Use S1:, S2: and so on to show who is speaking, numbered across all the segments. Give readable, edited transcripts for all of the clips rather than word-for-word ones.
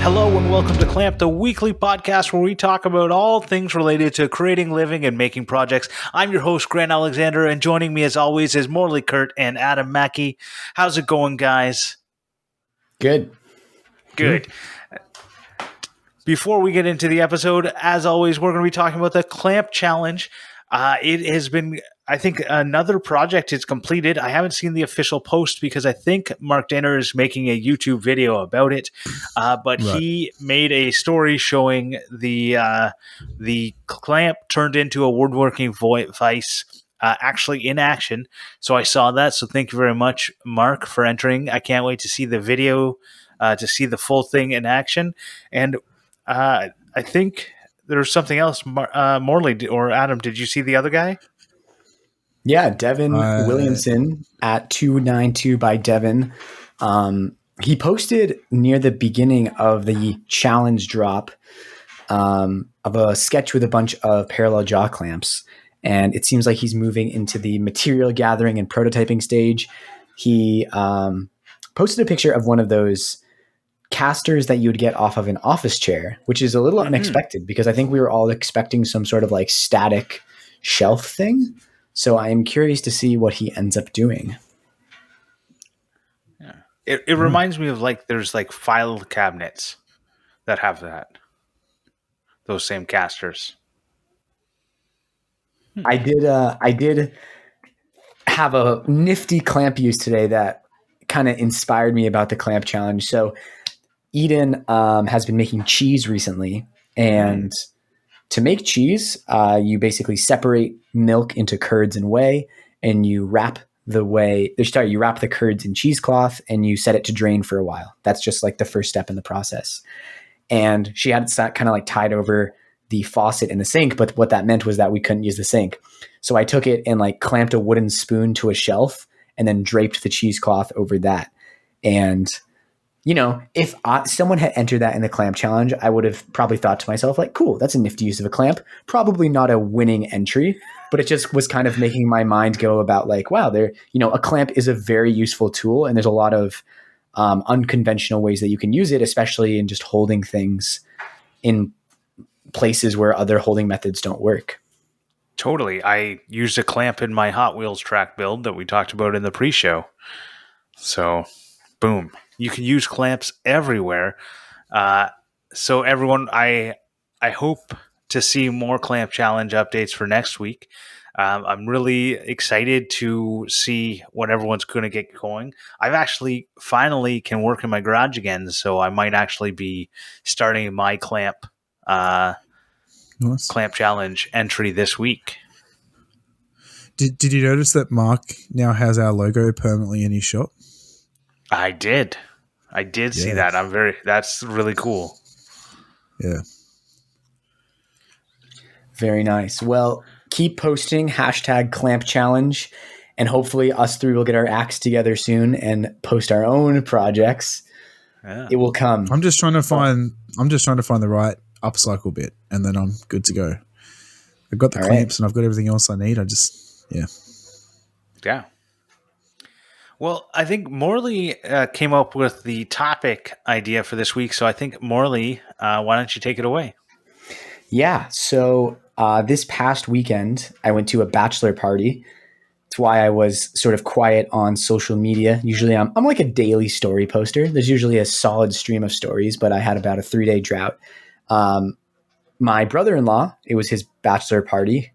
S1: Hello and welcome to Clamp, the weekly podcast where we talk about all things related to creating, living, and making projects. I'm your host, Grant Alexander, and joining me as always is Morley, Kurt, and Adam Mackey. How's it going, guys?
S2: Good.
S1: Before we get into the episode, as always, we're going to be talking about the Clamp Challenge. It has been, I think, another project is completed. I haven't seen the official post because I think Mark Danner is making a YouTube video about it. But He made a story showing the clamp turned into a woodworking vise, actually in action. So I saw that. So thank you very much, Mark, for entering. I can't wait to see the video, to see the full thing in action. And I think there's something else. Morley or Adam, did you see the other guy?
S2: Yeah, Devin Williamson at 292 by Devin. He posted near the beginning of the challenge drop of a sketch with a bunch of parallel jaw clamps. And it seems like he's moving into the material gathering and prototyping stage. He posted a picture of one of those casters that you would get off of an office chair, which is a little unexpected because I think we were all expecting some sort of like static shelf thing. So I am curious to see what he ends up doing.
S1: Yeah. It reminds me of like there's like file cabinets that have those same casters.
S2: I did have a nifty clamp use today that kind of inspired me about the clamp challenge. So Eden has been making cheese recently, and to make cheese, you basically separate milk into curds and whey, and you wrap the curds in cheesecloth, and you set it to drain for a while. That's just like the first step in the process. And she had it kind of like tied over the faucet in the sink, but what that meant was that we couldn't use the sink. So I took it and like clamped a wooden spoon to a shelf, and then draped the cheesecloth over that. And you know, if someone had entered that in the clamp challenge, I would have probably thought to myself, like, cool, that's a nifty use of a clamp. Probably not a winning entry, but it just was kind of making my mind go about like, wow, a clamp is a very useful tool. And there's a lot of unconventional ways that you can use it, especially in just holding things in places where other holding methods don't work.
S1: Totally. I used a clamp in my Hot Wheels track build that we talked about in the pre-show. So, boom. You can use clamps everywhere. So everyone, I hope to see more clamp challenge updates for next week. I'm really excited to see what everyone's going to get going. I've actually finally can work in my garage again, so I might actually be starting my clamp challenge entry this week.
S3: Did you notice that Mark now has our logo permanently in his shop? I
S1: did see that. That's really cool.
S3: Yeah.
S2: Very nice. Well, keep posting #clamp challenge, and hopefully us three will get our acts together soon and post our own projects. Yeah. It will come.
S3: I'm just trying to find the right upcycle bit, and then I'm good to go. I've got the clamps and I've got everything else I need.
S1: Yeah. Well, I think Morley came up with the topic idea for this week. So I think, Morley, why don't you take it away?
S2: Yeah. So this past weekend, I went to a bachelor party. That's why I was sort of quiet on social media. Usually I'm like a daily story poster. There's usually a solid stream of stories, but I had about a 3-day drought. My brother-in-law, it was his bachelor party,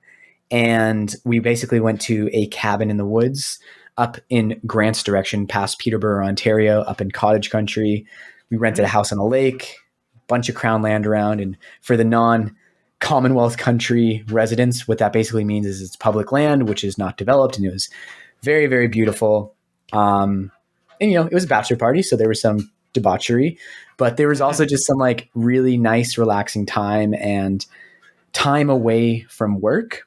S2: and we basically went to a cabin in the woods up in Grant's direction, past Peterborough, Ontario, up in cottage country. We rented a house on a lake, bunch of crown land around. And for the non-Commonwealth country residents, what that basically means is it's public land, which is not developed. And it was very, very beautiful. And, it was a bachelor party, so there was some debauchery, but there was also just some like really nice, relaxing time and time away from work.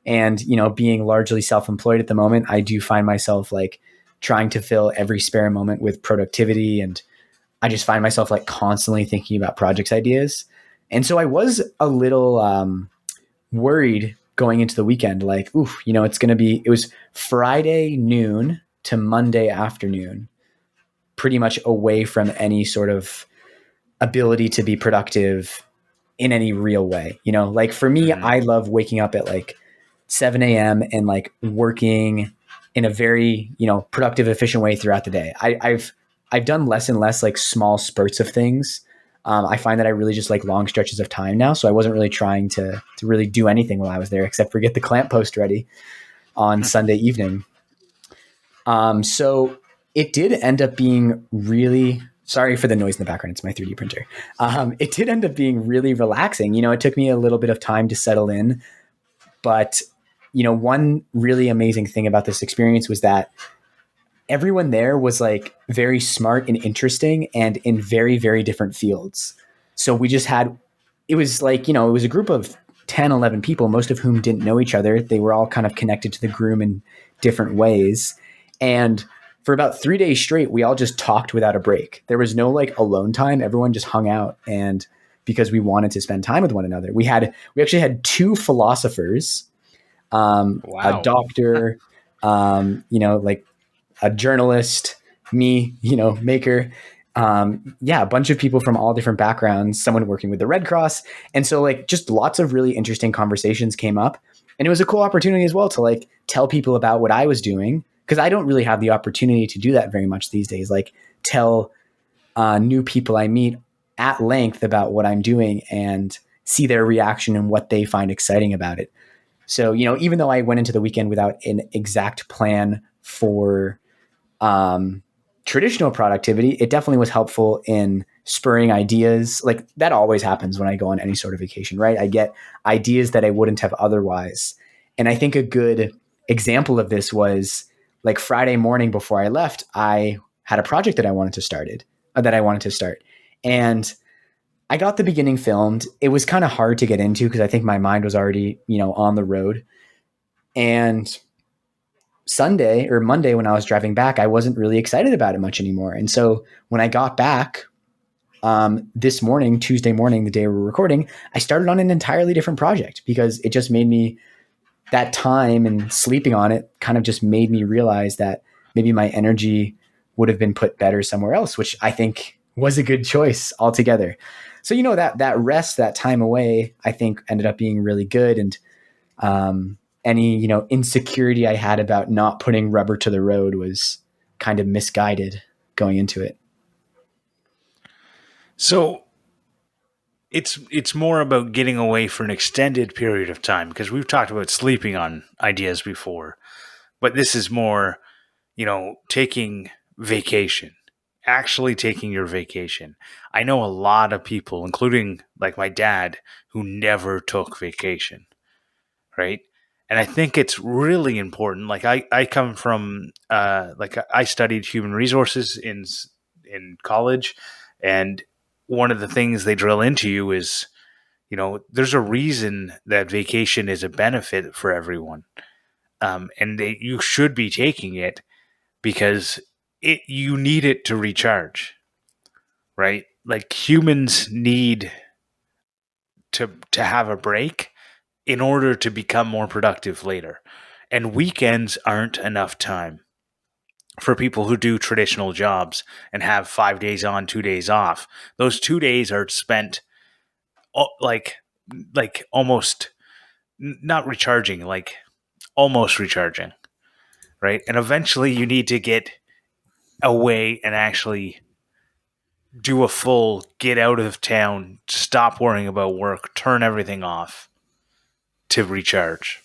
S2: And, being largely self-employed at the moment, I do find myself like trying to fill every spare moment with productivity. And I just find myself like constantly thinking about projects ideas. And so I was a little worried going into the weekend, like, it was Friday noon to Monday afternoon, pretty much away from any sort of ability to be productive in any real way. You know, like for me, I love waking up at like 7 a.m. and like working in a very, you know, productive, efficient way throughout the day. I've done less and less like small spurts of things. I find that I really just like long stretches of time now. So I wasn't really trying to really do anything while I was there except for get the clamp post ready on Sunday evening. So it did end up being really, sorry for the noise in the background. It's my 3D printer. It did end up being really relaxing. You know, it took me a little bit of time to settle in, but you know, one really amazing thing about this experience was that everyone there was like very smart and interesting and in very, very different fields. So we just had, it was like, you know, it was a group of 10, 11 people, most of whom didn't know each other. They were all kind of connected to the groom in different ways. And for about 3 days straight, we all just talked without a break. There was no like alone time. Everyone just hung out. And because we wanted to spend time with one another, we actually had 2 philosophers, a doctor, you know, like a journalist, me, you know, maker, a bunch of people from all different backgrounds, someone working with the Red Cross. And so like just lots of really interesting conversations came up, and it was a cool opportunity as well to like tell people about what I was doing. Cause I don't really have the opportunity to do that very much these days. Like tell new people I meet at length about what I'm doing and see their reaction and what they find exciting about it. So, you know, even though I went into the weekend without an exact plan for traditional productivity, it definitely was helpful in spurring ideas. Like that always happens when I go on any sort of vacation, right? I get ideas that I wouldn't have otherwise. And I think a good example of this was like Friday morning before I left, I had a project that I wanted to start. And I got the beginning filmed. It was kind of hard to get into because I think my mind was already, you know, on the road. And Sunday or Monday when I was driving back, I wasn't really excited about it much anymore. And so when I got back this morning, Tuesday morning, the day we're recording, I started on an entirely different project because it just made me, that time and sleeping on it kind of just made me realize that maybe my energy would have been put better somewhere else, which I think was a good choice altogether. So, you know, that rest, that time away, I think ended up being really good. And any, you know, insecurity I had about not putting rubber to the road was kind of misguided going into it.
S1: So it's more about getting away for an extended period of time, because we've talked about sleeping on ideas before, but this is more, you know, taking vacation, actually taking your vacation. I know a lot of people, including like my dad, who never took vacation, right? And I think it's really important. Like I come from, like I studied human resources in college, and one of the things they drill into you is, you know, there's a reason that vacation is a benefit for everyone. And you should be taking it because you need it to recharge, right? Like humans need to have a break in order to become more productive later. And weekends aren't enough time for people who do traditional jobs and have 5 days on, 2 days off. Those 2 days are spent like almost not recharging, like almost recharging, right? And eventually you need to get away and actually do a full get out of town, stop worrying about work, turn everything off to recharge.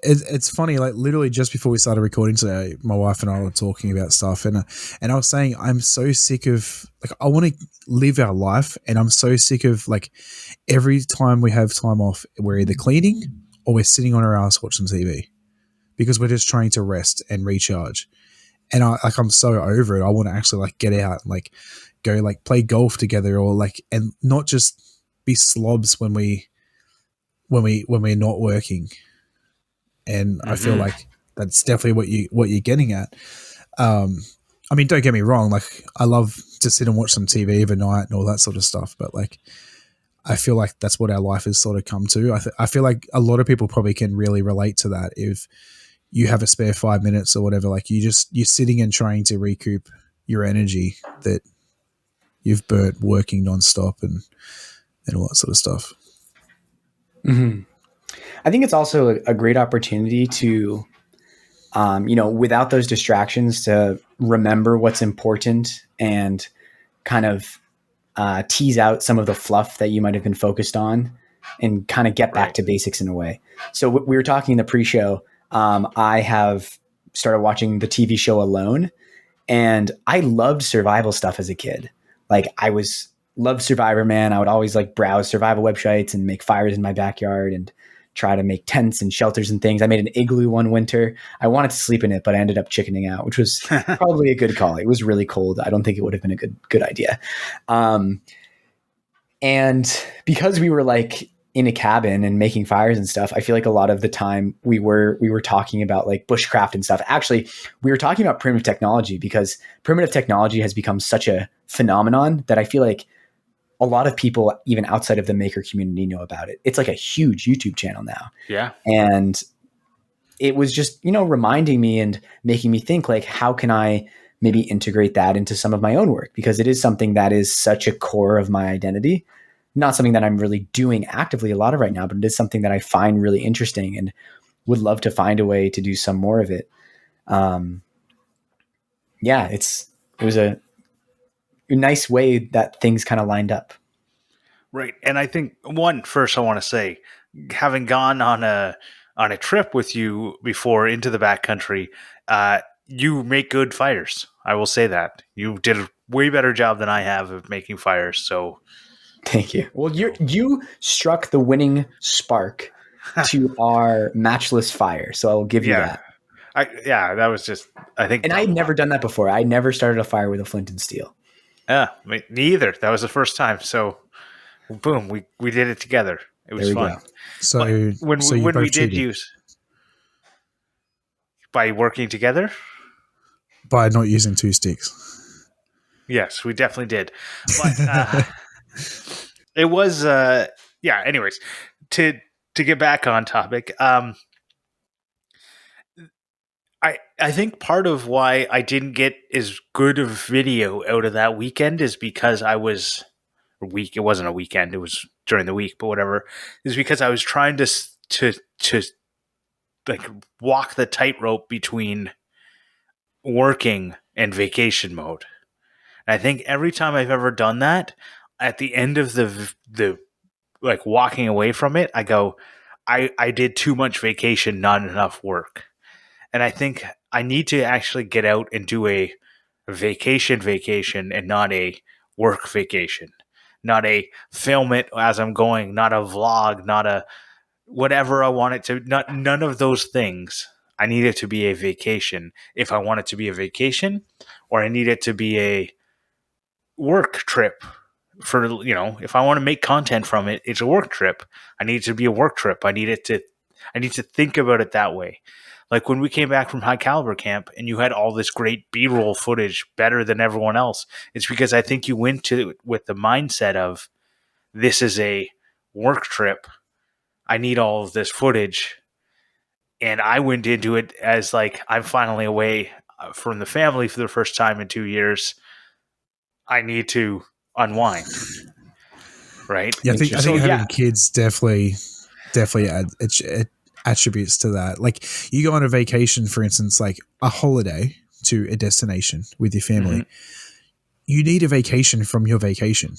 S3: It's funny, like literally just before we started recording today, my wife and I were talking about stuff, and I was saying I'm so sick of, like, I want to live our life, and I'm so sick of like every time we have time off, we're either cleaning or we're sitting on our ass watching TV because we're just trying to rest and recharge. And I'm so over it. I want to actually like get out and like go like play golf together, or like, and not just be slobs when we're not working. And I feel like that's definitely what you're getting at. I mean, don't get me wrong. Like, I love to sit and watch some TV overnight and all that sort of stuff. But like, I feel like that's what our life has sort of come to. I feel like a lot of people probably can really relate to that. If you have a spare 5 minutes or whatever, like you're sitting and trying to recoup your energy that you've burnt working nonstop and all that sort of stuff.
S2: Mm-hmm. I think it's also a great opportunity to, without those distractions, to remember what's important and kind of tease out some of the fluff that you might have been focused on and kind of get back to basics in a way. So we were talking in the pre-show. I have started watching the TV show Alone, and I loved survival stuff as a kid. Like loved Survivor, man. I would always like browse survival websites and make fires in my backyard and try to make tents and shelters and things. I made an igloo one winter. I wanted to sleep in it, but I ended up chickening out, which was probably a good call. It was really cold. I don't think it would have been a good idea. And because we were like in a cabin and making fires and stuff, I feel like a lot of the time we were talking about like bushcraft and stuff. Actually, we were talking about primitive technology because primitive technology has become such a phenomenon that I feel like a lot of people, even outside of the maker community, know about it. It's like a huge YouTube channel now.
S1: Yeah.
S2: And it was just, reminding me and making me think like, how can I maybe integrate that into some of my own work? Because it is something that is such a core of my identity. Not something that I'm really doing actively a lot of right now, but it is something that I find really interesting and would love to find a way to do some more of it. It was a nice way that things kind of lined up.
S1: Right. And I think first I want to say, having gone on a trip with you before into the backcountry, you make good fires. I will say that. You did a way better job than I have of making fires. So
S2: thank you. Well, you struck the winning spark to our matchless fire. So I will give you that.
S1: That was just, I think.
S2: And I had never done that before. I never started a fire with a flint and steel.
S1: Yeah, me neither. That was the first time. So, boom, we did it together. It was fun.
S3: Go. So
S1: when we did use by working together,
S3: by not using two sticks.
S1: Yes, we definitely did. But it was Anyways, to get back on topic, I think part of why I didn't get as good of video out of that weekend is because I was week. It wasn't a weekend; it was during the week, but whatever. Is because I was trying to like walk the tightrope between working and vacation mode. And I think every time I've ever done that, at the end of the like walking away from it, I go, I did too much vacation, not enough work. And I think I need to actually get out and do a vacation and not a work vacation, not a film it as I'm going, not a vlog, not a whatever I want it to, none of those things. I need it to be a vacation if I want it to be a vacation, or I need it to be a work trip for, if I want to make content from it, it's a work trip. I need it to be a work trip. I need to think about it that way. Like when we came back from high caliber camp and you had all this great B-roll footage better than everyone else, it's because I think you went to it with the mindset of this is a work trip. I need all of this footage. And I went into it as like, I'm finally away from the family for the first time in 2 years. I need to unwind. Right?
S3: Yeah, I think having kids definitely add attributes to that. Like you go on a vacation, for instance, like a holiday to a destination with your family. Mm-hmm. You need a vacation from your vacation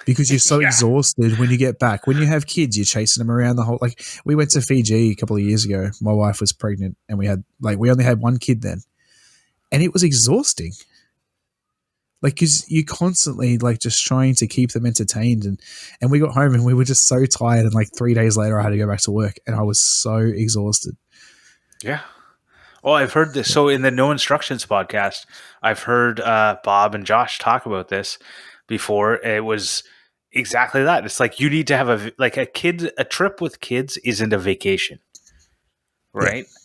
S3: because you're so exhausted when you get back. When you have kids, you're chasing them around the whole, like we went to Fiji a couple of years ago. My wife was pregnant and we only had one kid then, and it was exhausting. Like, because you're constantly like just trying to keep them entertained, and we got home and we were just so tired, and like 3 days later I had to go back to work and I was so exhausted.
S1: Yeah. Well, I've heard this. So in the No Instructions podcast, I've heard Bob and Josh talk about this before. It was exactly that. It's like you need to have a trip with kids isn't a vacation, right? Yeah.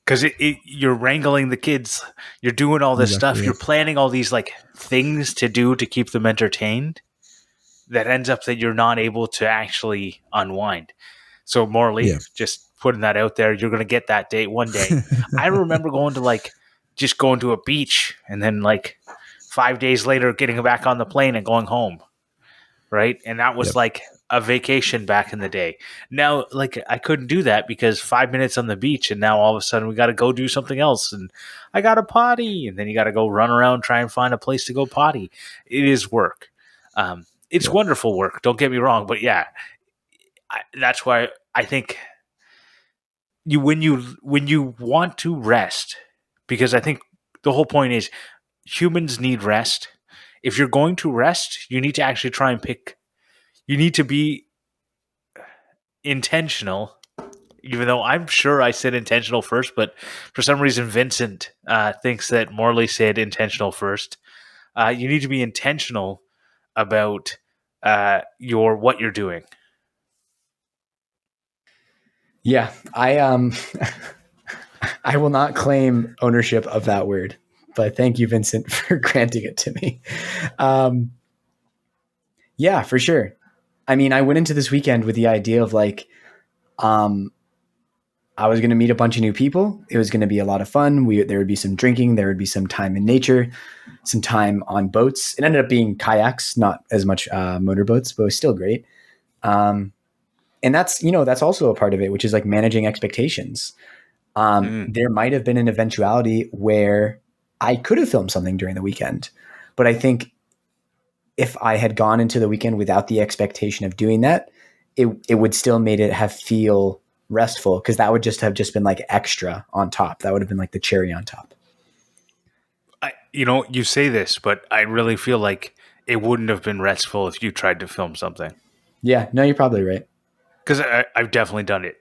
S1: Because you're wrangling the kids, you're doing all this stuff, you're planning all these like things to do to keep them entertained. That ends up that you're not able to actually unwind. So Morley, just putting that out there, you're going to get that date one day. I remember going to a beach and then like 5 days later getting back on the plane and going home, right? And that was
S3: Yep.
S1: like a vacation back in the day. Now, like, I couldn't do that because 5 minutes on the beach, and now all of a sudden we got to go do something else, and I got to potty, and then you got to go run around, try and find a place to go potty. It is work. It's
S3: Yep.
S1: wonderful work. Don't get me wrong, but yeah, that's why I think when you want to rest, because I think the whole point is humans need rest. If you're going to rest, you need to actually try and pick. You need to be intentional, even though I'm sure I said intentional first, but for some reason Vincent thinks that Morley said intentional first. You need to be intentional about what you're doing.
S2: Yeah, I I will not claim ownership of that word, but thank you, Vincent, for granting it to me. Yeah, for sure. I mean, I went into this weekend with the idea of like, I was going to meet a bunch of new people. It was going to be a lot of fun. There would be some drinking. There would be some time in nature, some time on boats. It ended up being kayaks, not as much motorboats, but it was still great. And that's also a part of it, which is like managing expectations. There might have been an eventuality where I could have filmed something during the weekend, but I think if I had gone into the weekend without the expectation of doing that, it would still made it have feel restful, because that would just have been like extra on top. That would have been like the cherry on top.
S1: You say this, but I really feel like it wouldn't have been restful if you tried to film something.
S2: Yeah, no, you're probably right.
S1: Because I've definitely done it.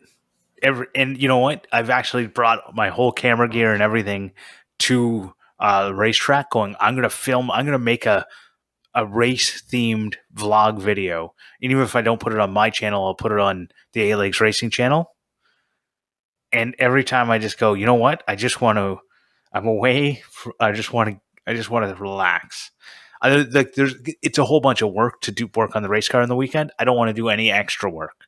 S1: And you know what? I've actually brought my whole camera gear and everything to the racetrack going, I'm going to make a race-themed vlog video. And even if I don't put it on my channel, I'll put it on the A-Legs Racing channel. And every time I just go, you know what? I'm away. I just want to relax. It's a whole bunch of work to do work on the race car on the weekend. I don't want to do any extra work.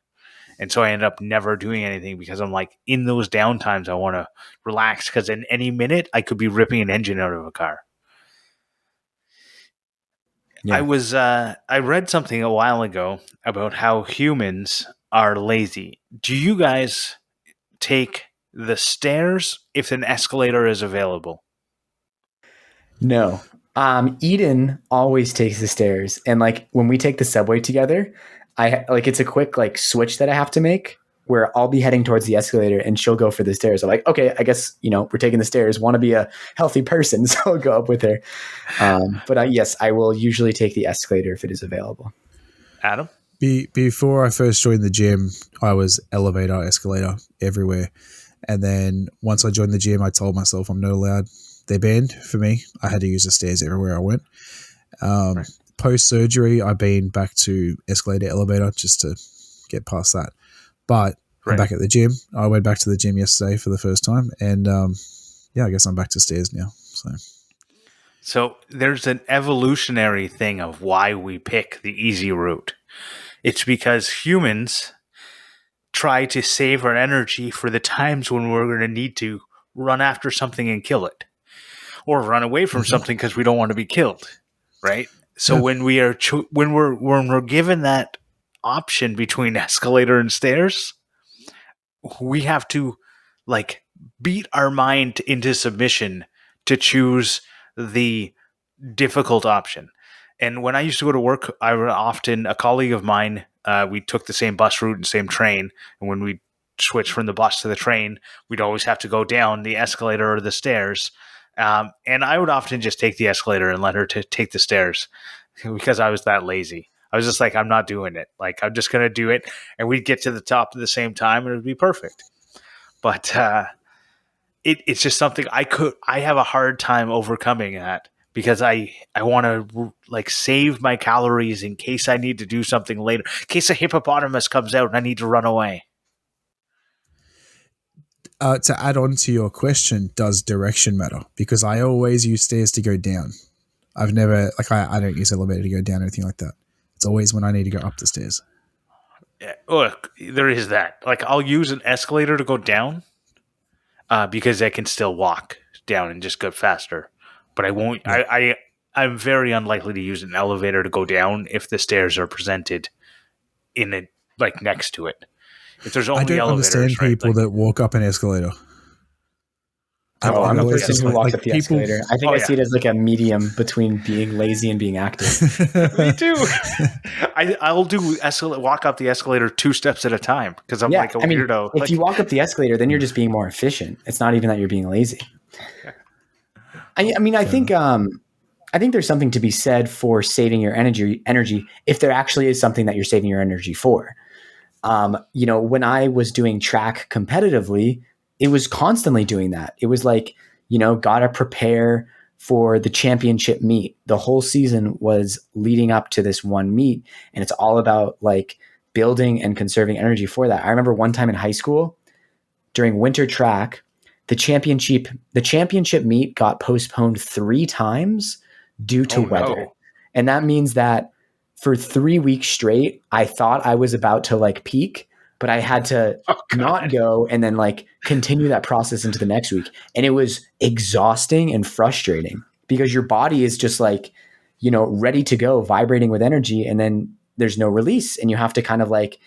S1: And so I ended up never doing anything, because I'm like, in those downtimes, I want to relax, because in any minute I could be ripping an engine out of a car.
S2: Yeah.
S1: I read something a while ago about how humans are lazy. Do you guys take the stairs if an escalator is available?
S2: No. Eden always takes the stairs, and like when we take the subway together, it's a quick like switch that I have to make, where I'll be heading towards the escalator and she'll go for the stairs. I'm like, okay, I guess we're taking the stairs. Want to be a healthy person, so I'll go up with her. But yes, I will usually take the escalator if it is available.
S1: Adam?
S3: Before I first joined the gym, I was elevator, escalator everywhere. And then once I joined the gym, I told myself I'm not allowed. They're banned for me. I had to use the stairs everywhere I went.
S1: Right.
S3: Post-surgery, I've been back to escalator, elevator just to get past that. But I'm back at the gym. I went back to the gym yesterday for the first time. And I guess I'm back to stairs now.
S1: So there's an evolutionary thing of why we pick the easy route. It's because humans try to save our energy for the times when we're going to need to run after something and kill it, or run away from something because we don't want to be killed, right? So when we're given that option between escalator and stairs, we have to like beat our mind into submission to choose the difficult option. And when I used to go to work, I would often, a colleague of mine, we took the same bus route and same train. And when we switched from the bus to the train, we'd always have to go down the escalator or the stairs. And I would often just take the escalator and let her take the stairs, because I was that lazy. I was just like, I'm not doing it. Like, I'm just going to do it. And we'd get to the top at the same time and it would be perfect. But it's just something I have a hard time overcoming that, because I want to like save my calories in case I need to do something later, in case a hippopotamus comes out and I need to run away.
S3: To add on to your question, does direction matter? Because I always use stairs to go down. I've never, I don't use elevator to go down or anything like that. It's always when I need to go up the stairs.
S1: Yeah, look, there is that. Like, I'll use an escalator to go down because I can still walk down and just go faster. But I won't.
S3: Yeah.
S1: I'm very unlikely to use an elevator to go down if the stairs are presented in it, like next to it. If there's
S3: I
S1: only
S3: don't
S1: elevators,
S3: understand
S1: right?
S3: people that walk up an escescalator.
S2: Oh, I'm
S3: I've
S2: a
S3: always
S2: person
S3: just
S2: who walks up the
S3: people.
S2: escalator. I think
S1: Oh,
S2: I see it as like a medium between being lazy and being active.
S1: Me too. I'll do walk up the escalator 2 steps at a time because I'm like a weirdo.
S2: If you walk up the escalator, then you're just being more efficient. It's not even that you're being lazy. I think there's something to be said for saving your energy if there actually is something that you're saving your energy for. When I was doing track competitively, it was constantly doing that. It was like, gotta prepare for the championship meet. The whole season was leading up to this one meet, and it's all about like building and conserving energy for that. I remember one time in high school during winter track, the championship meet got postponed 3 times due to weather.
S1: No.
S2: And that means that for 3 weeks straight, I thought I was about to like peak, but I had to not go and then like continue that process into the next week. And it was exhausting and frustrating because your body is just like, ready to go, vibrating with energy. And then there's no release and you have to kind of like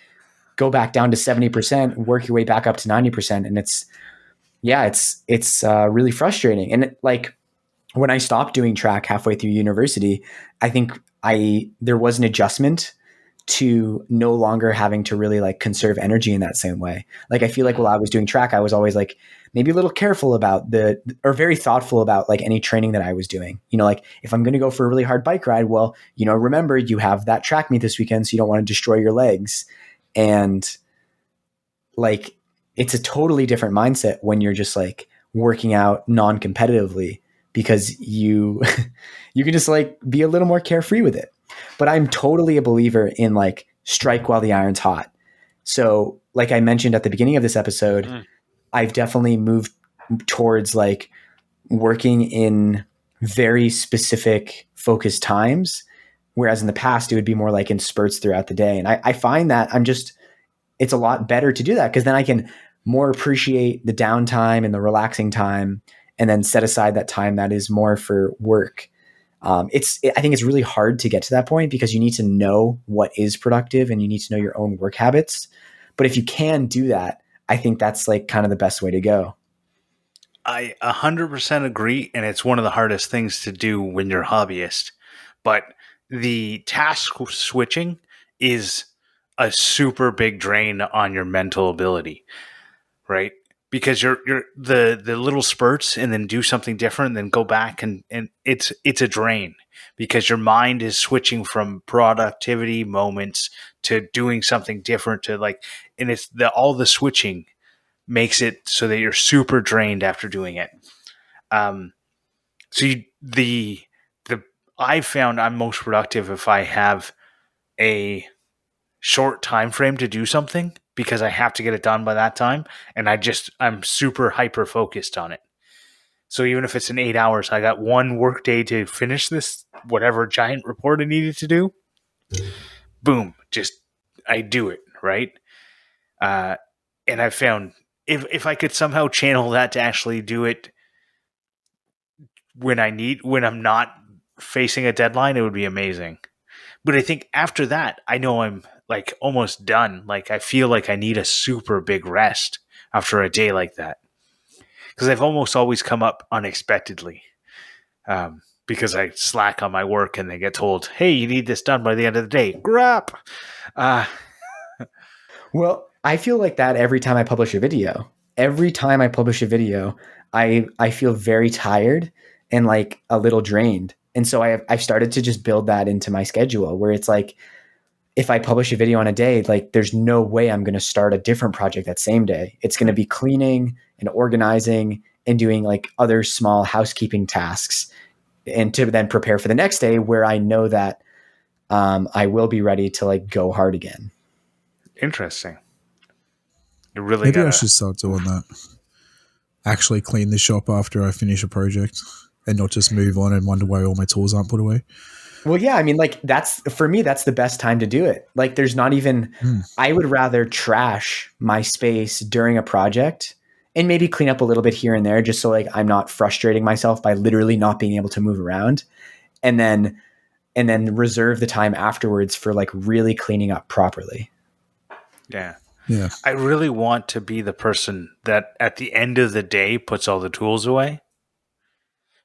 S2: go back down to 70%, work your way back up to 90%. And it's really frustrating. And like when I stopped doing track halfway through university, I think there was an adjustment to no longer having to really like conserve energy in that same way. Like I feel like while I was doing track, I was always like maybe a little careful about or very thoughtful about like any training that I was doing. Like if I'm going to go for a really hard bike ride, well, remember you have that track meet this weekend, so you don't want to destroy your legs. And like it's a totally different mindset when you're just like working out non-competitively because you can just like be a little more carefree with it. But I'm totally a believer in like strike while the iron's hot. So like I mentioned at the beginning of this episode, I've definitely moved towards like working in very specific focused times. Whereas in the past, it would be more like in spurts throughout the day. And I find that it's a lot better to do that because then I can more appreciate the downtime and the relaxing time and then set aside that time that is more for work. I think it's really hard to get to that point because you need to know what is productive and you need to know your own work habits. But if you can do that, I think that's like kind of the best way to go.
S1: I 100% agree. And it's one of the hardest things to do when you're a hobbyist. But the task switching is a super big drain on your mental ability, right? Because you're the little spurts and then do something different and then go back and it's a drain because your mind is switching from productivity moments to doing something different to like, and it's all the switching makes it so that you're super drained after doing it. I found I'm most productive if I have a short time frame to do something because I have to get it done by that time. And I'm super hyper focused on it. So even if it's in 8 hours, I got one work day to finish this, whatever giant report I needed to do. Boom. I do it. Right. And I found if I could somehow channel that to actually do it when I'm not facing a deadline, it would be amazing. But I think after that, I know I'm like almost done. Like I feel like I need a super big rest after a day like that. Because I've almost always come up unexpectedly. Because I slack on my work and they get told, hey, you need this done by the end of the day. Grap!
S2: Well, I feel like that every time I publish a video. Every time I publish a video, I feel very tired and like a little drained. And so I've started to just build that into my schedule where it's like, if I publish a video on a day, like there's no way I'm going to start a different project that same day. It's going to be cleaning and organizing and doing like other small housekeeping tasks and to then prepare for the next day where I know that I will be ready to like go hard again.
S1: Interesting. You really
S3: Maybe I should start doing that. Actually clean the shop after I finish a project and not just move on and wonder why all my tools aren't put away.
S2: Well, yeah, I mean, like for me, that's the best time to do it. Like there's not even, I would rather trash my space during a project and maybe clean up a little bit here and there just so like I'm not frustrating myself by literally not being able to move around. and then reserve the time afterwards for like really cleaning up properly.
S1: Yeah.
S3: Yeah.
S1: I really want to be the person that at the end of the day puts all the tools away,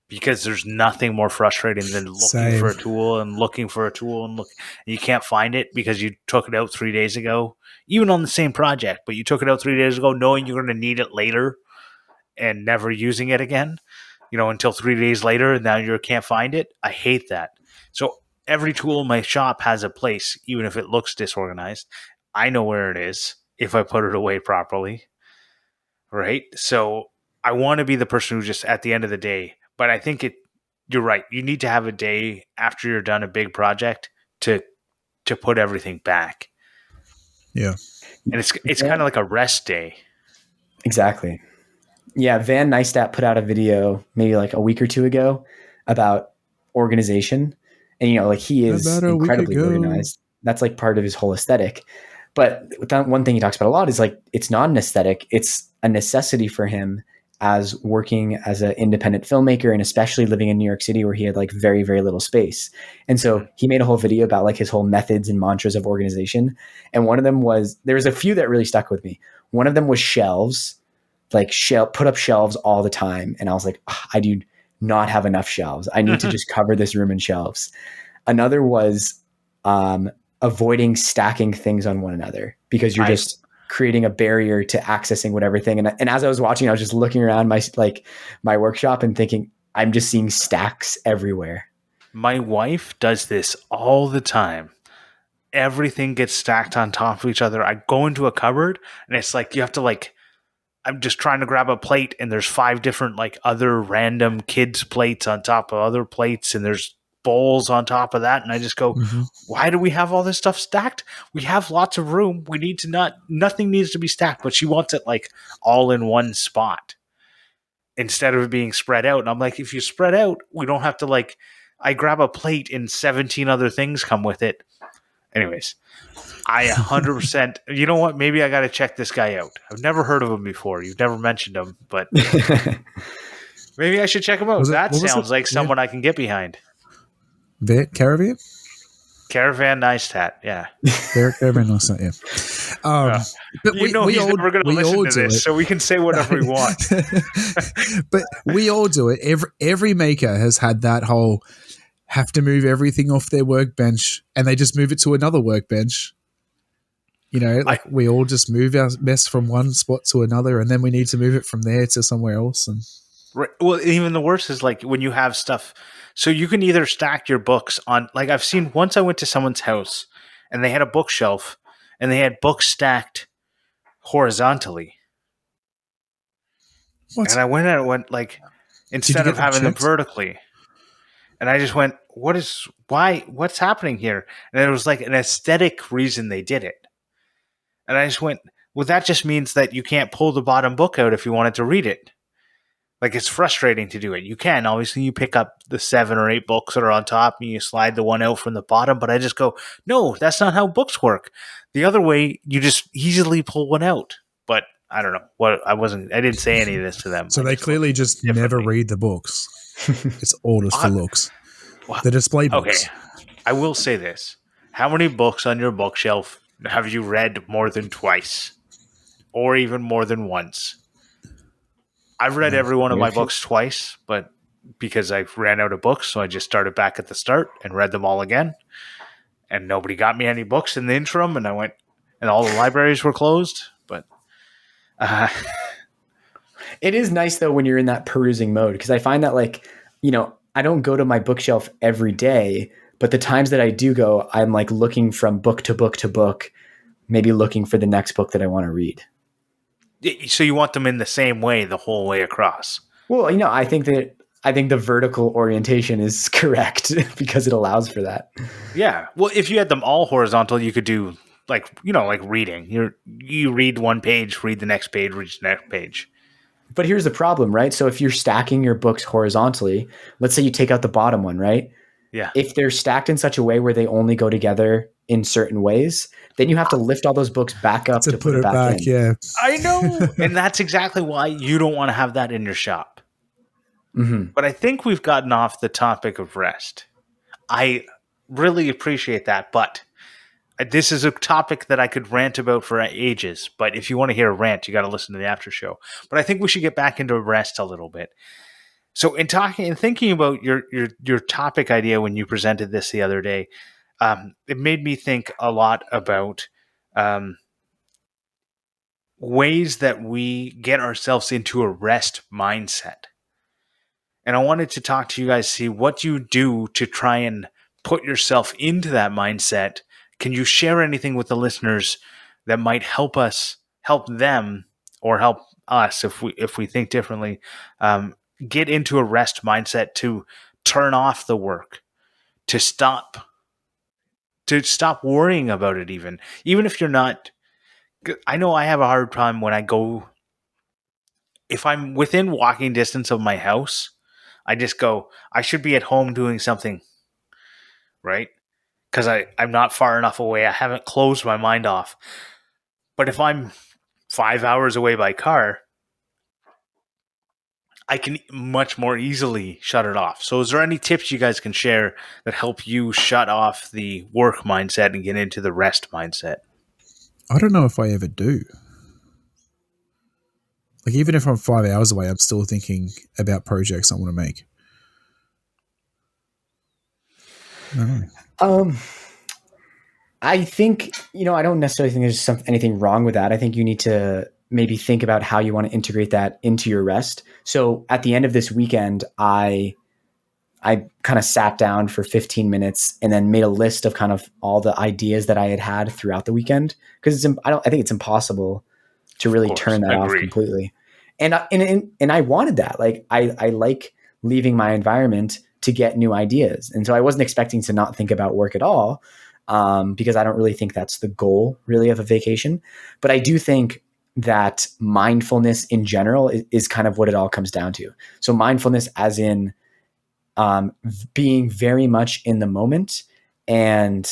S1: because there's nothing more frustrating than looking
S3: Same.
S1: for a tool and looking for a tool and you can't find it because you took it out 3 days ago, even on the same project, but you took it out 3 days ago knowing you're going to need it later and never using it again, until 3 days later, and now you can't find it. I hate that. So every tool in my shop has a place, even if it looks disorganized. I know where it is if I put it away properly, right? So I want to be the person who just at the end of the day, but I think you're right. You need to have a day after you're done a big project to put everything back.
S3: Yeah.
S1: And it's kind of like a rest day.
S2: Exactly. Yeah, Van Neistat put out a video maybe like a week or two ago about organization. And, like he is incredibly organized. That's like part of his whole aesthetic. But one thing he talks about a lot is like, it's not an aesthetic. It's a necessity for him as working as an independent filmmaker, and especially living in New York City where he had like very, very little space. And so he made a whole video about like his whole methods and mantras of organization. And one of them was, there was a few that really stuck with me. One of them was shelves. Like put up shelves all the time. And I was like, I do not have enough shelves. I need to just cover this room in shelves. Another was avoiding stacking things on one another, because you're just creating a barrier to accessing whatever thing. And as I was watching, I was just looking around my workshop and thinking, I'm just seeing stacks everywhere.
S1: My wife does this all the time. Everything gets stacked on top of each other. I go into a cupboard and it's like, you have to I'm just trying to grab a plate and there's 5 different other random kids' plates on top of other plates, and there's bowls on top of that. And I just go, why do we have all this stuff stacked? We have lots of room. We need to nothing needs to be stacked, but she wants it all in one spot instead of being spread out. And I'm like, if you spread out, we don't have to I grab a plate and 17 other things come with it. Anyways, I 100%. You know what? Maybe I got to check this guy out. I've never heard of him before. You've never mentioned him, but maybe I should check him out. That sounds like someone I can get behind.
S3: Caravan
S1: Neistat, yeah.
S3: Caravan Neistat, yeah.
S1: But he's never going to listen to this, so we can say whatever we want.
S3: But we all do it. Every maker has had that whole have to move everything off their workbench, and they just move it to another workbench. We all just move our mess from one spot to another, and then we need to move it from there to somewhere else. And
S1: right. Well, even the worst is when you have stuff. So you can either stack your books on, I've seen once I went to someone's house and they had a bookshelf and they had books stacked horizontally. What? And I went instead of having them vertically. And I just went, what's happening here? And it was an aesthetic reason they did it. And I just went, well, that just means that you can't pull the bottom book out if you wanted to read it. It's frustrating to do it. You can. Obviously, you pick up the 7 or 8 books that are on top and you slide the one out from the bottom. But I just go, no, that's not how books work. The other way, you just easily pull one out. But I don't know. I didn't say any of this to them.
S3: So they clearly just never read the books. It's all just for looks. The display books.
S1: Okay. I will say this. How many books on your bookshelf have you read more than twice? Or even more than once? I've read every one of my books twice, but because I ran out of books, so I just started back at the start and read them all again. And nobody got me any books in the interim, and I went, and all the libraries were closed. But
S2: it is nice though when you're in that perusing mode, because I find that I don't go to my bookshelf every day, but the times that I do go, I'm looking from book to book to book, maybe looking for the next book that I want to read.
S1: So you want them in the same way the whole way across?
S2: Well, I think the vertical orientation is correct because it allows for that.
S1: Yeah. Well, if you had them all horizontal, you could do reading. You read one page, read the next page, read the next page.
S2: But here's the problem, right? So if you're stacking your books horizontally, let's say you take out the bottom one, right?
S1: Yeah.
S2: If they're stacked in such a way where they only go together in certain ways, then you have to lift all those books back up to put it back in.
S3: Yeah,
S1: I know. And that's exactly why you don't want to have that in your shop.
S2: Mm-hmm.
S1: But I think we've gotten off the topic of rest. I really appreciate that, but this is a topic that I could rant about for ages. But if you want to hear a rant, you got to listen to the after show. But I think we should get back into rest a little bit. So in talking and thinking about your topic idea when you presented this the other day, it made me think a lot about ways that we get ourselves into a rest mindset. And I wanted to talk to you guys, see what you do to try and put yourself into that mindset. Can you share anything with the listeners that might help them, or help us if we think differently, get into a rest mindset, to turn off the work, to stop worrying about it, even if you're not. I know I have a hard time when if I'm within walking distance of my house, I just go, I should be at home doing something, right? Because I'm not far enough away. I haven't closed my mind off. But if I'm 5 hours away by car, I can much more easily shut it off. So is there any tips you guys can share that help you shut off the work mindset and get into the rest mindset?
S3: I don't know if I ever do. Like, even if I'm 5 hours away, I'm still thinking about projects I want to make. I don't know.
S2: I think, I don't necessarily think there's anything wrong with that. I think you need to maybe think about how you want to integrate that into your rest. So at the end of this weekend, I kind of sat down for 15 minutes and then made a list of kind of all the ideas that I had throughout the weekend. Because I think it's impossible to really turn that off completely. And I wanted that. Like, I like leaving my environment to get new ideas. And so I wasn't expecting to not think about work at all, because I don't really think that's the goal really of a vacation. But I do think that mindfulness in general is kind of what it all comes down to. So mindfulness as in being very much in the moment, and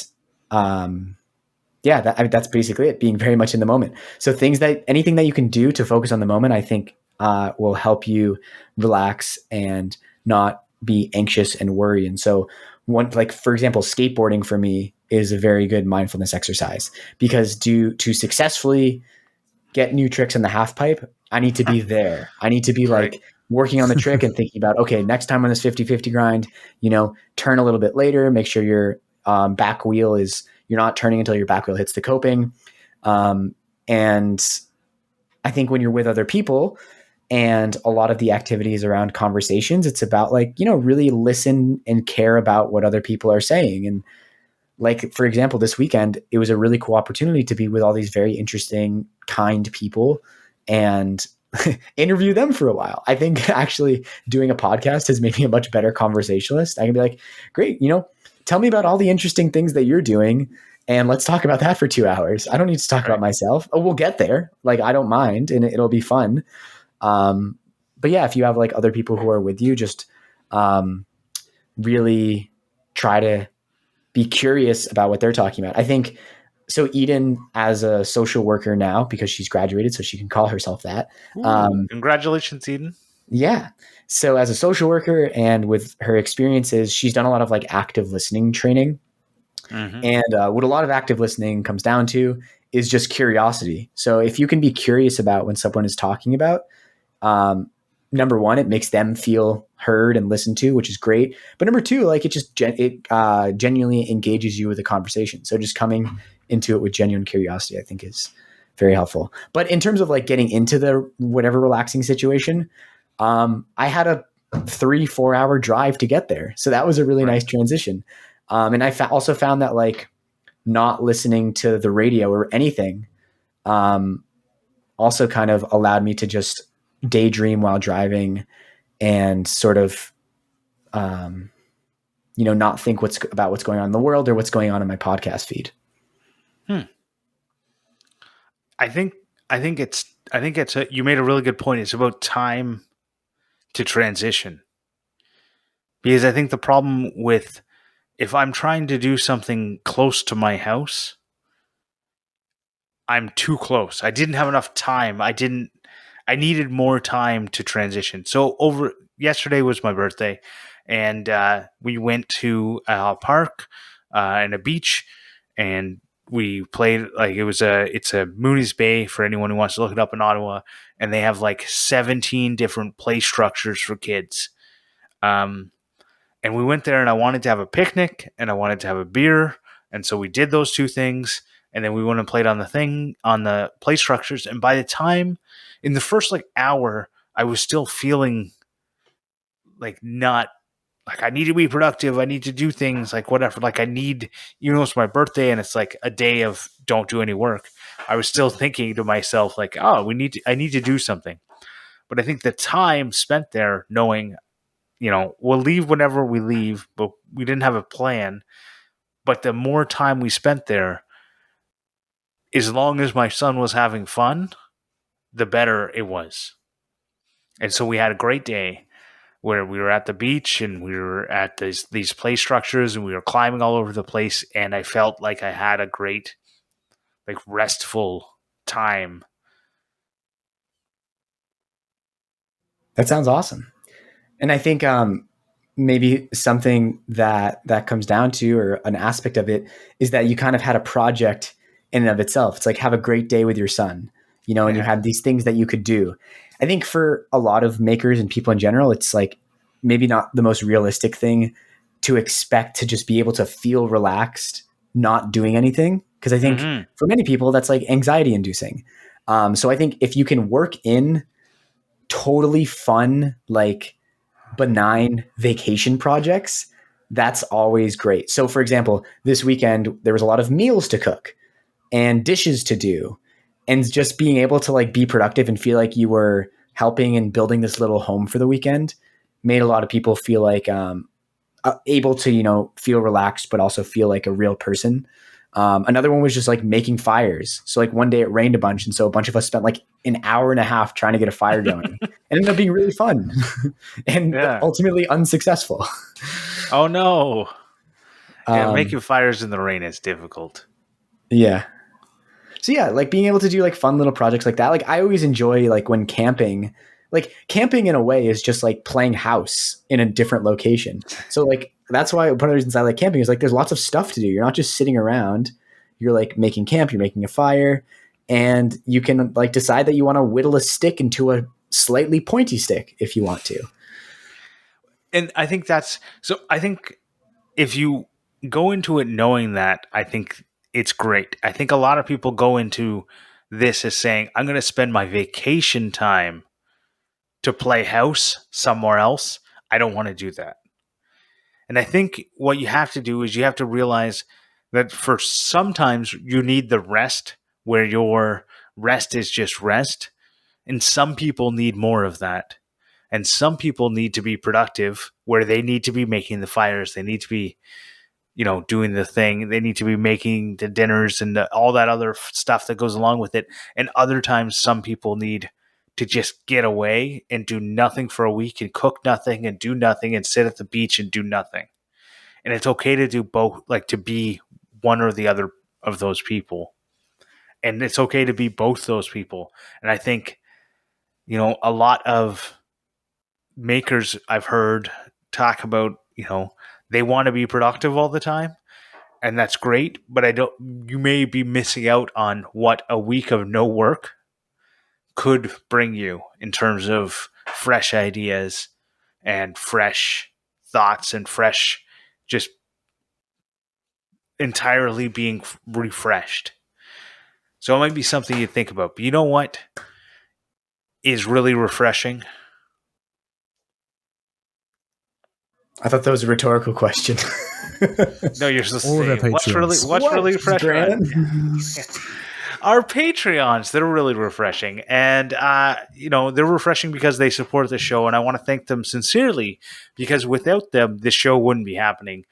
S2: that's basically it, being very much in the moment. So anything that you can do to focus on the moment, I think will help you relax and not be anxious and worry. And so for example, skateboarding for me is a very good mindfulness exercise, because to successfully get new tricks in the half pipe, I need to be there. I need to be like working on the trick and thinking about, okay, next time on this 50-50 grind, turn a little bit later, make sure your back wheel you're not turning until your back wheel hits the coping. And I think when you're with other people and a lot of the activities around conversations, it's about really listen and care about what other people are saying. And like, for example, this weekend, it was a really cool opportunity to be with all these very interesting, kind people and interview them for a while. I think actually doing a podcast has made me a much better conversationalist. I can be like, great, tell me about all the interesting things that you're doing, and let's talk about that for 2 hours. I don't need to talk about myself. Oh, we'll get there. Like, I don't mind, and it'll be fun. But yeah, if you have like other people who are with you, just really try to be curious about what they're talking about. I think so. Eden, as a social worker now, because she's graduated, so she can call herself that.
S1: Congratulations, Eden.
S2: Yeah. So as a social worker and with her experiences, she's done a lot of like active listening training. Mm-hmm. And what a lot of active listening comes down to is just curiosity. So if you can be curious about when someone is talking about, number one, it makes them feel heard and listened to, which is great. But number two, like, it just genuinely engages you with the conversation. So just coming into it with genuine curiosity, I think, is very helpful. But in terms of like getting into the whatever relaxing situation, I had a 3-4 hour drive to get there. So that was a really nice transition. And I also found that like not listening to the radio or anything also kind of allowed me to just daydream while driving and sort of, not think about what's going on in the world or what's going on in my podcast feed.
S1: I think you made a really good point. It's about time to transition, because I think the problem with, if I'm trying to do something close to my house, I'm too close. I didn't have enough time. I needed more time to transition. So yesterday was my birthday, and we went to a park and a beach, and we played like it's a Mooney's Bay for anyone who wants to look it up in Ottawa, and they have like 17 different play structures for kids. And we went there, and I wanted to have a picnic, and I wanted to have a beer, and so we did those two things, and then we went and played on the play structures. And by the time in the first like hour, I was still feeling like not like I need to be productive. I need to do things like whatever. Like I need, even though it's my birthday and it's like a day of don't do any work, I was still thinking to myself like, oh, I need to do something. But I think the time spent there knowing, we'll leave whenever we leave, but we didn't have a plan. But the more time we spent there, as long as my son was having fun, the better it was. And so we had a great day where we were at the beach and we were at these play structures and we were climbing all over the place. And I felt like I had a great, like restful time.
S2: That sounds awesome. And I think maybe something that comes down to, or an aspect of it, is that you kind of had a project in and of itself. It's like have a great day with your son, and you had these things that you could do. I think for a lot of makers and people in general, it's like maybe not the most realistic thing to expect to just be able to feel relaxed, not doing anything. Because I think for many people, that's like anxiety inducing. So I think if you can work in totally fun, like benign vacation projects, that's always great. So for example, this weekend, there was a lot of meals to cook and dishes to do, and just being able to like be productive and feel like you were helping and building this little home for the weekend made a lot of people feel like able to, feel relaxed, but also feel like a real person. Another one was just like making fires. So like one day it rained a bunch. And so a bunch of us spent like an hour and a half trying to get a fire going. And it ended up being really fun and ultimately unsuccessful.
S1: Oh no. Yeah, making fires in the rain is difficult.
S2: Yeah. So yeah, like being able to do like fun little projects like that. Like I always enjoy like when camping in a way is just like playing house in a different location. So like, that's why one of the reasons I like camping is like, there's lots of stuff to do. You're not just sitting around, you're like making camp, you're making a fire, and you can like decide that you want to whittle a stick into a slightly pointy stick if you want to.
S1: And I think I think if you go into it knowing that, I think it's great. I think a lot of people go into this as saying, I'm going to spend my vacation time to play house somewhere else. I don't want to do that. And I think what you have to do is you have to realize that for sometimes you need the rest where your rest is just rest. And some people need more of that. And some people need to be productive where they need to be making the fires. They need to be, doing the thing. They need to be making the dinners and all that other stuff that goes along with it. And other times some people need to just get away and do nothing for a week and cook nothing and do nothing and sit at the beach and do nothing. And it's okay to do both, like to be one or the other of those people. And it's okay to be both those people. And I think, a lot of makers I've heard talk about, they want to be productive all the time. And that's great. But you may be missing out on what a week of no work could bring you in terms of fresh ideas and fresh thoughts and fresh, just entirely being refreshed. So it might be something you think about. But you know what is really refreshing?
S2: I thought that was a rhetorical question.
S1: No, you're supposed to say, what's really refreshing? Our Patreons, they're really refreshing. And, they're refreshing because they support the show. And I want to thank them sincerely because without them, this show wouldn't be happening.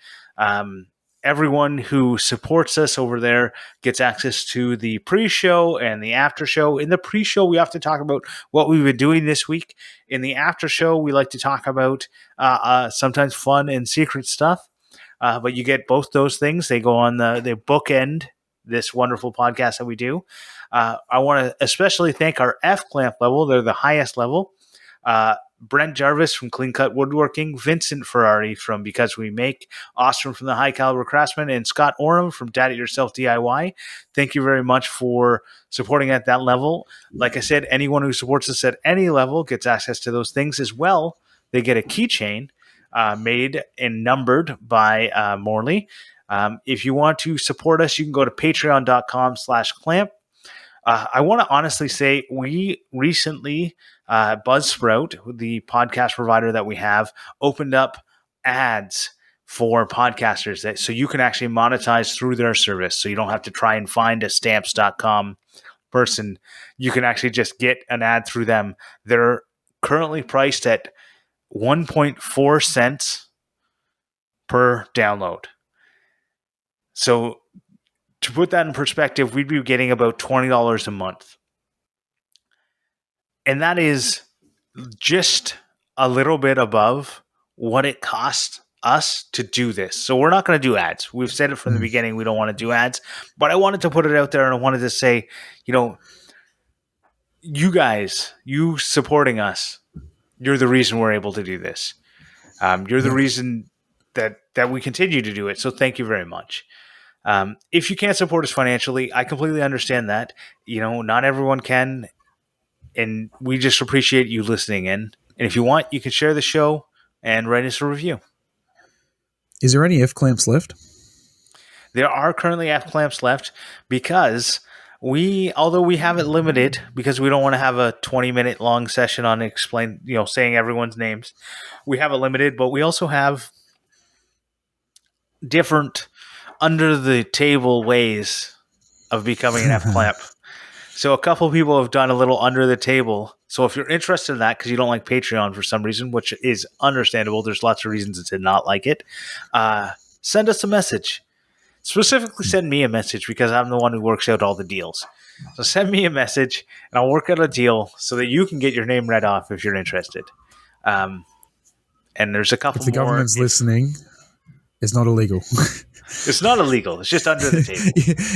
S1: Everyone who supports us over there gets access to the pre-show and the after-show. In the pre-show, we have to talk about what we've been doing this week. In the after-show, we like to talk about sometimes fun and secret stuff. But you get both those things. They go on they bookend this wonderful podcast that we do. I want to especially thank our F clamp level. They're the highest level. Brent Jarvis from Clean Cut Woodworking, Vincent Ferrari from Because We Make, Austin from the High Caliber Craftsman, and Scott Oram from Dad It Yourself DIY. Thank you very much for supporting at that level. Like I said, anyone who supports us at any level gets access to those things as well. They get a keychain made and numbered by Morley. If you want to support us, you can go to patreon.com/clamp. I want to honestly say we recently, Buzzsprout, the podcast provider that we have, opened up ads for podcasters so you can actually monetize through their service. So you don't have to try and find a stamps.com person. You can actually just get an ad through them. They're currently priced at 1.4 cents per download. So to put that in perspective, we'd be getting about $20 a month. And that is just a little bit above what it costs us to do this. So we're not going to do ads. We've said it from the beginning, we don't want to do ads. But I wanted to put it out there, and I wanted to say, you guys, you supporting us, you're the reason we're able to do this. You're the reason that we continue to do it. So thank you very much. If you can't support us financially, I completely understand that. Not everyone can, and we just appreciate you listening in. And if you want, you can share the show and write us a review.
S3: Is there any F-clamps left?
S1: There are currently F-clamps left because although we have it limited because we don't want to have a 20-minute long session on saying everyone's names. We have it limited, but we also have different under-the-table ways of becoming an F-clamp. So a couple people have done a little under the table. So if you're interested in that because you don't like Patreon for some reason, which is understandable, there's lots of reasons to not like it, send us a message. Specifically send me a message because I'm the one who works out all the deals. So send me a message and I'll work out a deal so that you can get your name read off if you're interested. And there's a couple more.
S3: If the government's listening, it's not illegal.
S1: It's not illegal. It's just under the table.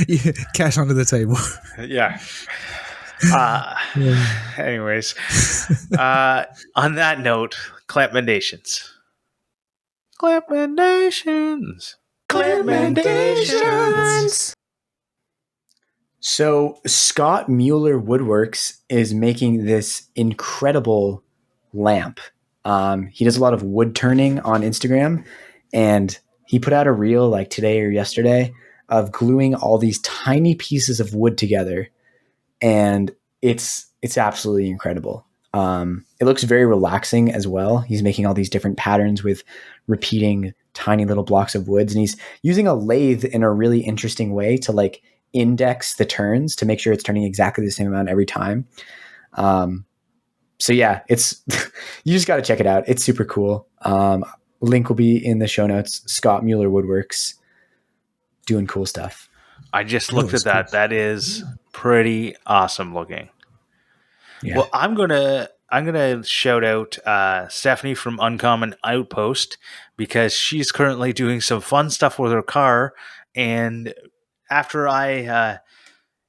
S3: Yeah, cash under the table.
S1: Yeah. Anyways, on that note, Clampmendations. Clampmendations. Clampmendations.
S2: So Scott Mueller Woodworks is making this incredible lamp. He does a lot of wood turning on Instagram, and he put out a reel like today or yesterday of gluing all these tiny pieces of wood together, and it's absolutely incredible. It looks very relaxing as well. He's making all these different patterns with repeating tiny little blocks of woods, and he's using a lathe in a really interesting way to like index the turns to make sure it's turning exactly the same amount every time. So yeah, it's you just got to check it out. It's super cool. Link will be in the show notes. Scott Mueller Woodworks doing cool stuff.
S1: I just looked at that. Cool. That is pretty awesome looking. Yeah. Well, I'm gonna shout out Stephanie from Uncommon Outpost because she's currently doing some fun stuff with her car, and after I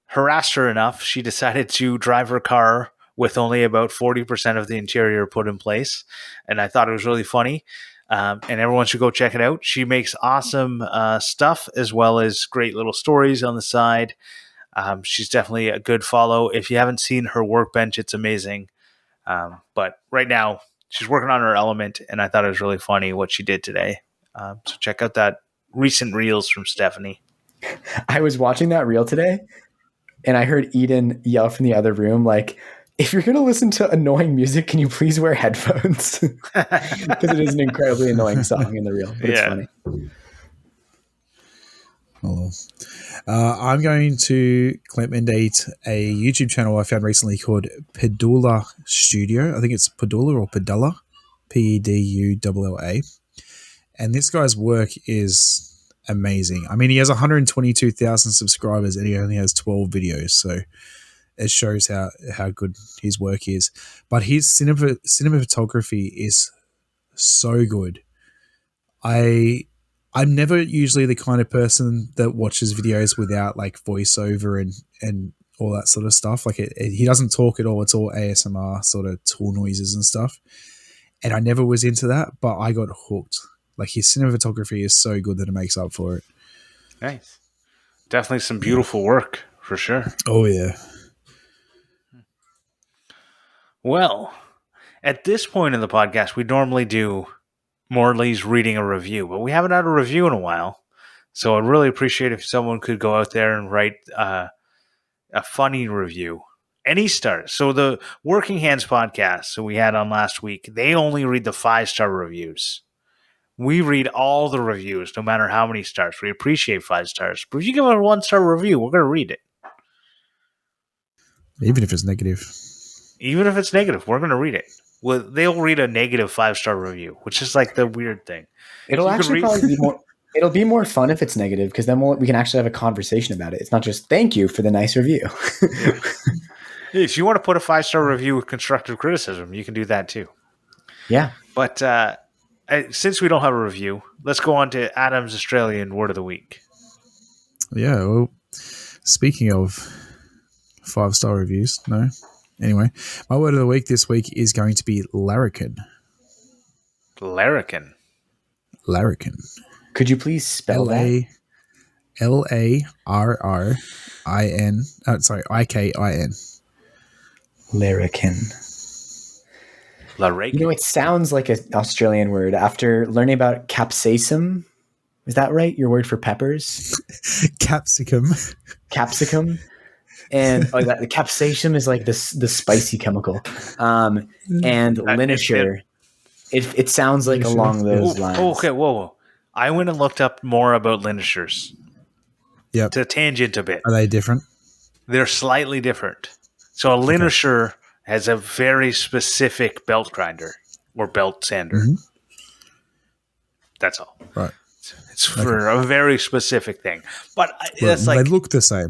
S1: harassed her enough, she decided to drive her car with only about 40% of the interior put in place, and I thought it was really funny. And everyone should go check it out. She makes awesome stuff as well as great little stories on the side. She's definitely a good follow. If you haven't seen her workbench, it's amazing. But right now, she's working on her element, and I thought it was really funny what she did today. So check out that recent reels from Stephanie.
S2: I was watching that reel today, and I heard Eden yell from the other room, like, if you're going to listen to annoying music, can you please wear headphones? Because it is an incredibly annoying song in the reel, but it's funny.
S3: Oh. I'm going to clampmendate a YouTube channel I found recently called Pedula Studio. I think it's Pedula or Pedula, P-E-D-U-L-L-A. And this guy's work is amazing. I mean, he has 122,000 subscribers and he only has 12 videos, so it shows how good his work is. But his cinematography is so good. I'm never usually the kind of person that watches videos without like voiceover and all that sort of stuff. Like he doesn't talk at all. It's all ASMR sort of tool noises and stuff. and I never was into that, but I got hooked. Like his cinematography is so good that it makes up for it.
S1: Nice. Definitely some beautiful work, for sure.
S3: Oh yeah.
S1: Well, at this point in the podcast, we normally do Morley's reading a review, but we haven't had a review in a while. So I'd really appreciate if someone could go out there and write a funny review. Any stars. So the Working Hands podcast, so we had on last week, they only read the 5-star reviews. We read all the reviews, no matter how many stars. We appreciate 5 stars. But if you give a 1-star review, we're going to read it.
S3: Even if it's negative.
S1: Even if it's negative, we're going to read it. Well, they'll read a negative 5-star review, which is like the weird thing.
S2: It'll actually probably be more. It'll be more fun if it's negative because then we can actually have a conversation about it. It's not just thank you for the nice review.
S1: Yeah. If you want to put a 5-star review with constructive criticism, you can do that too.
S2: Yeah.
S1: But since we don't have a review, let's go on to Adam's Australian Word of the Week.
S3: Yeah, well, speaking of 5-star reviews, no. Anyway, my word of the week this week is going to be larrikin.
S1: Larrikin.
S3: Larrikin.
S2: Could you please spell that?
S3: Larrin. IKIN.
S2: Larrikin.
S1: Larrikin.
S2: You know, it sounds like an Australian word. After learning about capsaicum, is that right? Your word for peppers?
S3: Capsicum.
S2: Capsicum. And the capsaicum is like the spicy chemical. And linisher, it sounds like along those lines.
S1: Okay, whoa. I went and looked up more about linishers.
S3: Yep.
S1: To tangent a bit.
S3: Are they different?
S1: They're slightly different. So a linisher has a very specific belt grinder or belt sander.
S3: Mm-hmm.
S1: That's all.
S3: Right.
S1: It's for a very specific thing. But that's
S3: they look the same.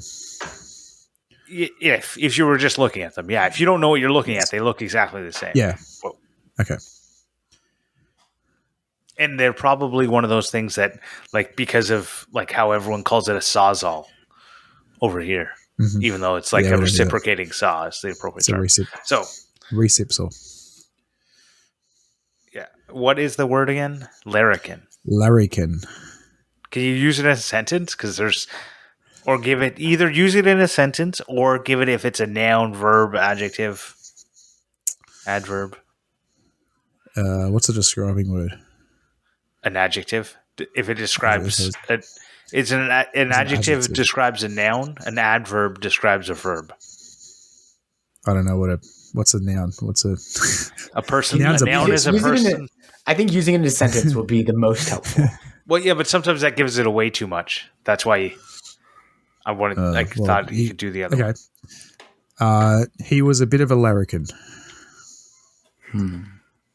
S1: If you were just looking at them, yeah. If you don't know what you're looking at, they look exactly the same.
S3: Yeah.
S1: Whoa.
S3: Okay.
S1: And they're probably one of those things that, like, because of like how everyone calls it a sawzall over here, even though it's like a reciprocating saw is the appropriate term.
S3: Recipsaw.
S1: Yeah. What is the word again? Larrikin.
S3: Larrikin.
S1: Can you use it in a sentence? Because or give it, either use it in a sentence or give it if it's a noun, verb, adjective, adverb.
S3: What's a describing word?
S1: An adjective. If it describes, it's an adjective describes a noun. An adverb describes a verb.
S3: I don't know what's a noun. What's a
S1: person? A noun is a person.
S2: I think using it in a sentence will be the most helpful.
S1: Well, yeah, but sometimes that gives it away too much. That's why I wanted. Thought he could do the other.
S3: Okay. He was a bit of a larrikin.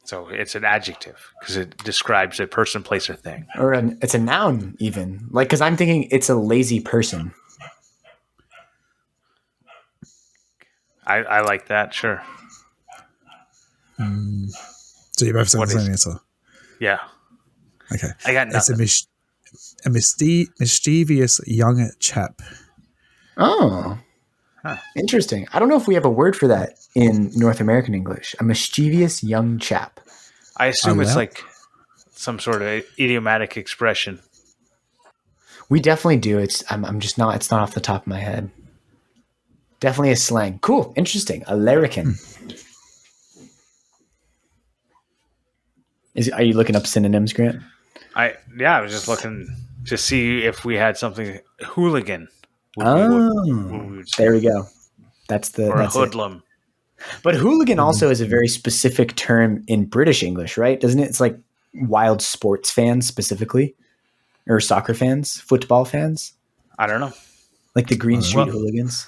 S1: So it's an adjective because it describes a person, place, or thing.
S2: Or it's a noun even. Like, because I'm thinking it's a lazy person.
S1: I like that, sure.
S3: So you both said the same answer?
S1: Yeah.
S3: Okay.
S1: I got nothing.
S3: It's a mischievous young chap.
S2: Oh. Huh. Interesting. I don't know if we have a word for that in North American English. A mischievous young chap.
S1: I assume it's like some sort of idiomatic expression.
S2: We definitely do. I'm just not. It's not off the top of my head. Definitely a slang. Cool. Interesting. A larrikin. Are you looking up synonyms, Grant?
S1: I was just looking to see if we had something. Hooligan.
S2: There we go. That's
S1: a hoodlum.
S2: But hooligan also is a very specific term in British English, right? Doesn't it? It's like wild sports fans specifically, or soccer fans, football fans.
S1: I don't know.
S2: Like the Green Street hooligans.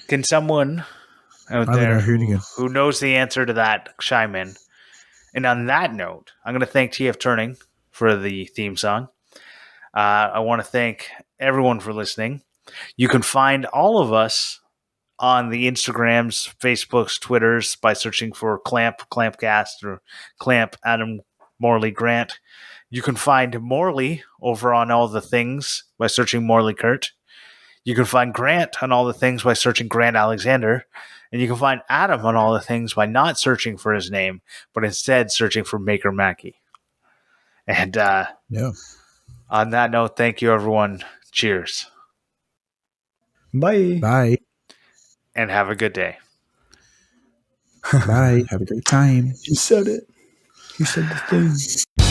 S1: Can someone out there who knows the answer to that chime in? And on that note, I'm going to thank TF Turning for the theme song. I want to thank everyone for listening. You can find all of us on the Instagrams, Facebooks, Twitters by searching for Clampcast, or Clamp Adam Morley Grant. You can find Morley over on all the things by searching Morley Kurt. You can find Grant on all the things by searching Grant Alexander. And you can find Adam on all the things by not searching for his name, but instead searching for Maker Mackie. And
S3: Yeah.
S1: on that note, thank you, everyone. Cheers.
S2: Bye.
S3: Bye.
S1: And have a good day.
S3: Bye. Have a great time.
S2: You said it. You said the thing.